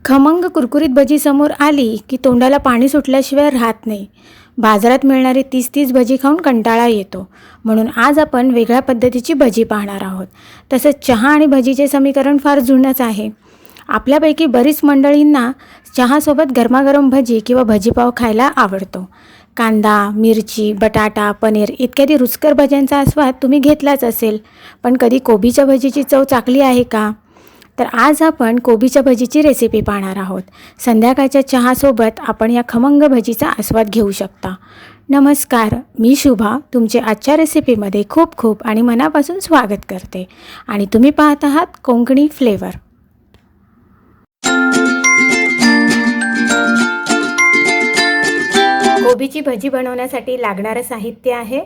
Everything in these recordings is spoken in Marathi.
खमंग कुरकुरीत भजी समोर आली की तोंडाला पाणी सुटल्याशिवाय राहत नाही. बाजारात मिळणारी 30-30 भजी खाऊन कंटाळा येतो. म्हणून आज आपण वेगळ्या पद्धतीची भजी पाहणार आहोत. तसंच चहा आणि भजीचे समीकरण फार जुनंच आहे. आपल्यापैकी बरीच मंडळींना चहासोबत गरमागरम भजी किंवा भजीपाव खायला आवडतो. कांदा, मिरची, बटाटा, पनीर इत्यादी रुचकर भज्यांचा आस्वाद तुम्ही घेतलाच असेल. पण कधी कोबीच्या भजीची चव चाखली आहे का? तर आज आपण कोबीच्या भजीची रेसिपी पाहणार आहोत. संध्याकाळच्या चहासोबत आपण या खमंग भजीचा आस्वाद घेऊ शकता. नमस्कार, मी शुभा तुमचे आजच्या रेसिपीमध्ये खूप खूप आणि मनापासून स्वागत करते. आणि तुम्ही पाहत आहात कोकणी फ्लेवर. कोबीची भजी बनवण्यासाठी लागणारं साहित्य आहे.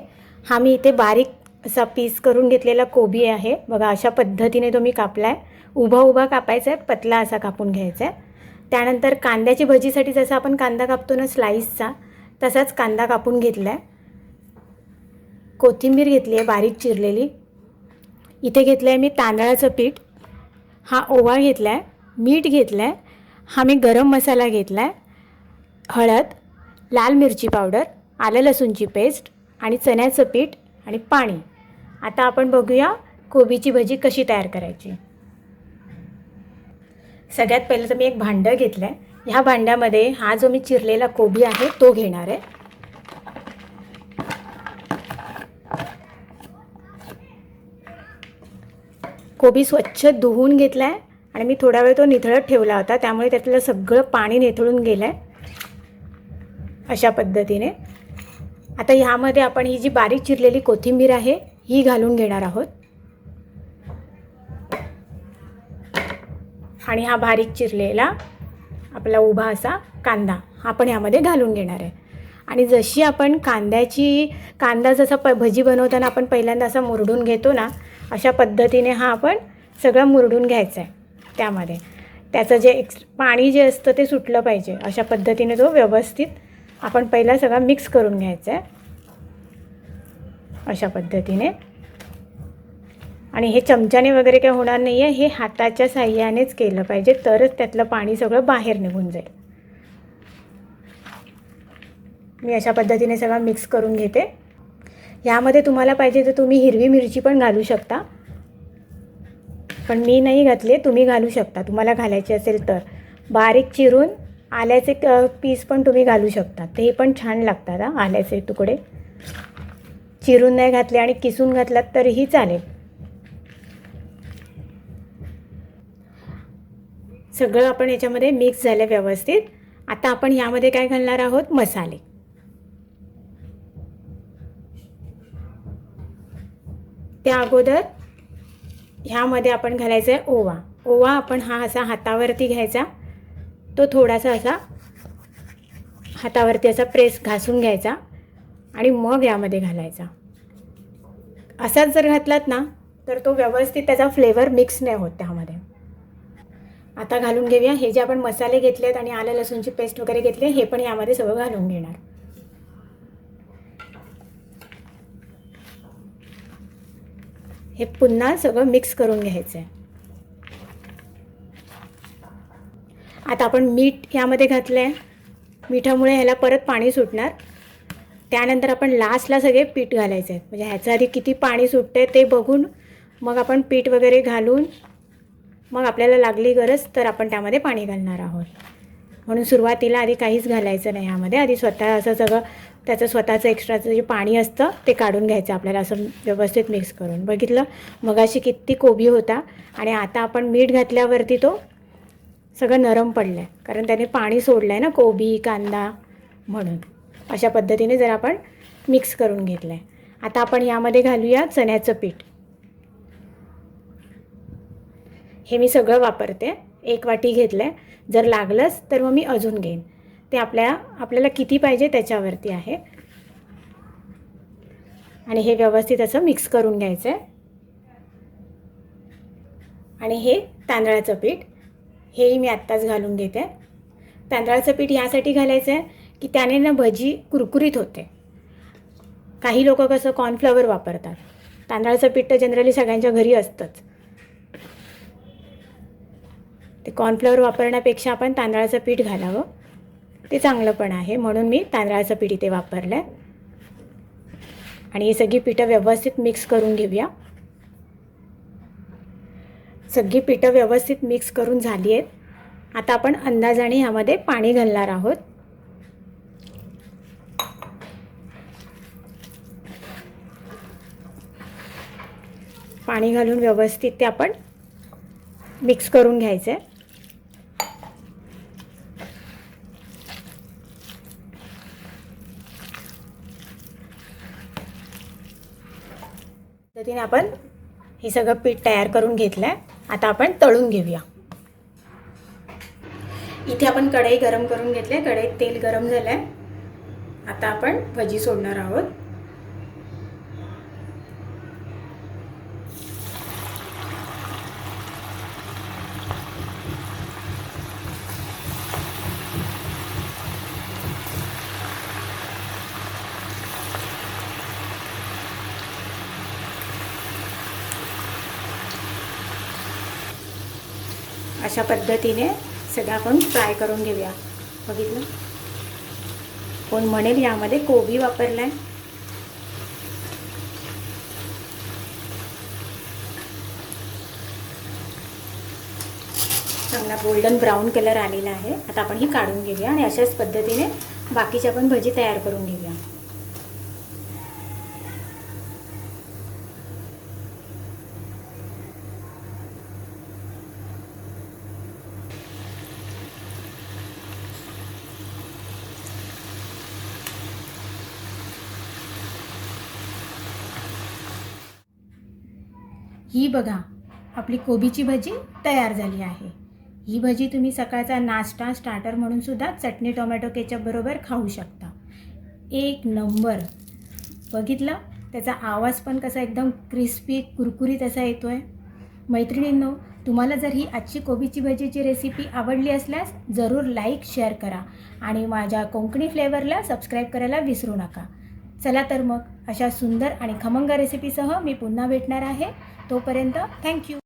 हा मी इथे बारीक असा पीस करून घेतलेला कोबी आहे. बघा, अशा पद्धतीने तो मी कापला आहे. उभा उभा कापायचा आहे, पतला असा कापून घ्यायचा आहे. त्यानंतर कांद्याची भजीसाठी जसं आपण कांदा कापतो ना स्लाईसचा, तसाच कांदा कापून घेतला आहे. कोथिंबीर घेतली आहे बारीक चिरलेली. इथे घेतलं आहे मी तांदळाचं पीठ. हा ओवा घेतला आहे. मीठ घेतलं आहे. हा मी गरम मसाला घेतला आहे. हळद, लाल मिरची पावडर, आलं लसूणची पेस्ट आणि चण्याचं पीठ आणि पाणी. आता आपण बघूया कोबीची भजी कशी तयार करायची. सगळ्यात पहिलं तर मी एक भांडं घेतलं आहे. ह्या भांड्यामध्ये हा जो मी चिरलेला कोबी आहे तो घेणार आहे. कोबी स्वच्छ धुवून घेतला आहे आणि मी थोडा वेळ तो निथळत ठेवला होता, त्यामुळे त्यातलं सगळं पाणी निथळून गेलं आहे. अशा पद्धतीने आता ह्यामध्ये आपण ही जी बारीक चिरलेली कोथिंबीर आहे ही घालून घेणार आहोत. आणि हा बारीक चिरलेला आपला उभा असा कांदा हा पण ह्यामध्ये घालून घेणार आहे. आणि जशी आपण कांदा जसा भजी बनवताना आपण पहिल्यांदा असा मुरडून घेतो ना, अशा पद्धतीने हा आपण सगळं मुरडून घ्यायचा आहे. त्यामध्ये त्याचं जे पाणी जे असतं ते सुटलं पाहिजे. अशा पद्धतीने तो व्यवस्थित आपण पहिला सगळा मिक्स करून घ्यायचा आहे. अशा पद्धतीने. आणि हे चमच्याने वगैरे काय होणार नाही आहे, हे हाताच्या साह्यानेच केलं पाहिजे, तरच त्यातलं पाणी सगळं बाहेर निघून जाईल. मी अशा पद्धतीने सगळं मिक्स करून घेते. यामध्ये तुम्हाला पाहिजे तर तुम्ही हिरवी मिरची पण घालू शकता, पण मी नाही घातली. तुम्ही घालू शकता तुम्हाला घालायची असेल तर. बारीक चिरून आल्याचे पीस पण तुम्ही घालू शकता, ते पण छान लागतात. आल्याचे तुकडे चिरून नाही घातले आणि किसून घातलात तरीही चालेल. सगळं आपण याच्यामध्ये मिक्स झालं व्यवस्थित. आता आपण ह्यामध्ये काय घालणार आहोत, मसाले. त्या अगोदर ह्यामध्ये आपण घालायचं आहे ओवा. ओवा आपण हा असा हातावरती घ्यायचा, तो थोडासा असा हातावरती असा प्रेस घासून घ्यायचा आणि मग यामध्ये घालायचा. असाच जर घातलात ना तर तो व्यवस्थित त्याचा फ्लेवर मिक्स नाही होत त्यामध्ये. आता घालून घेऊया हे जे आपण मसाले घेतलेत आणि आलं लसूणची पेस्ट वगैरे घेतली, हे पण यामध्ये सगळं घालून घेणार. हे पुन्हा सगळं मिक्स करून घ्यायचं आहे. आता आपण मीठ यामध्ये घातलं आहे. मिठामुळे ह्याला परत पाणी सुटणार. त्यानंतर आपण लास्टला सगळे पीठ घालायचे आहेत. म्हणजे ह्याच्या आधी किती पाणी सुटते ते बघून मग आपण पीठ वगैरे घालून मग आपल्याला लागली गरज तर आपण त्यामध्ये पाणी घालणार आहोत. म्हणून सुरुवातीला आधी काहीच घालायचं नाही ह्यामध्ये. आधी स्वतः असं सगळं त्याचं स्वतःचं एक्स्ट्राचं जे पाणी असतं ते काढून घ्यायचं आपल्याला, असं व्यवस्थित मिक्स करून. बघितलं मगाशी किती कोबी होता आणि आता आपण मीठ घातल्यावरती तो सगळं नरम पडलं आहे, कारण त्याने पाणी सोडलं आहे ना कोबी कांदा, म्हणून. अशा पद्धतीने जर आपण मिक्स करून घेतलं आहे. आता आपण यामध्ये घालूया चण्याचं पीठ. हे मी सगळं वापरते. 1 वाटी घेतलं आहे. जर लागलंच तर मग मी अजून घेईन. ते आपल्याला किती पाहिजे त्याच्यावरती आहे. आणि हे व्यवस्थित असं मिक्स करून घ्यायचं आहे. आणि हे तांदळाचं पीठ हेही मी आत्ताच घालून घेते. तांदळाचं पीठ यासाठी घालायचं आहे की त्याने ना भजी कुरकुरीत होते. काही लोक कसं कॉर्नफ्लॉवर वापरतात. तांदळाचं पीठ तर जनरली सगळ्यांच्या घरी असतंच. ते कॉर्नफ्लॉवर वापरण्यापेक्षा आपण तांदळाचं पीठ घालावं, ते चांगलं पण आहे, म्हणून मी तांदळाचं पीठ इथे वापरलं आहे. आणि ही सगळी पिठं व्यवस्थित मिक्स करून घेऊया. सगळी पिठं व्यवस्थित मिक्स करून झाली आहेत. आता आपण अंदाजाने ह्यामध्ये पाणी घालणार आहोत. पाणी घालून व्यवस्थित ते आपण मिक्स करून घ्यायचं आहे. पद्धतीने आपण हे सगळं पीठ तयार करून घेतलं आहे. आता आपण तळून घेऊया. इथे आपण कढई गरम करून घेतली आहे. कढईत तेल गरम झालं आहे. आता आपण भजी सोडणार आहोत. अशा पद्धतीने सगळं आपण फ्राय करून घेऊया. बघितलं, कोण म्हणेल यामध्ये कोबी वापरलाय. चांगला गोल्डन ब्राऊन कलर आलेला आहे. आता आपण ही काढून घेऊया आणि अशाच पद्धतीने बाकीच्या पण भजी तयार करून घेऊया. ही बघा, आपली कोबीची भजी तयार झाली आहे. ही भजी तुम्ही सकाळचा नाश्ता स्टार्टर म्हणून सुद्धा चटणी टोमॅटो केचप बरोबर खाऊ शकता. एक नंबर. बघितलं, त्याचा आवाज पण कसा एकदम क्रिस्पी कुरकुरीत असा येतो आहे. मैत्रिणींनो, तुम्हाला जर ही आजची कोबीची भजीची रेसिपी आवडली असल्यास जरूर लाईक शेअर करा आणि माझ्या कोकणी फ्लेवरला सबस्क्राईब करायला विसरू नका. चला तर मग, अशा सुंदर आणि खमंग रेसिपीसह मी पुन्हा भेटणार आहे. तोपर्यंत थँक्यू.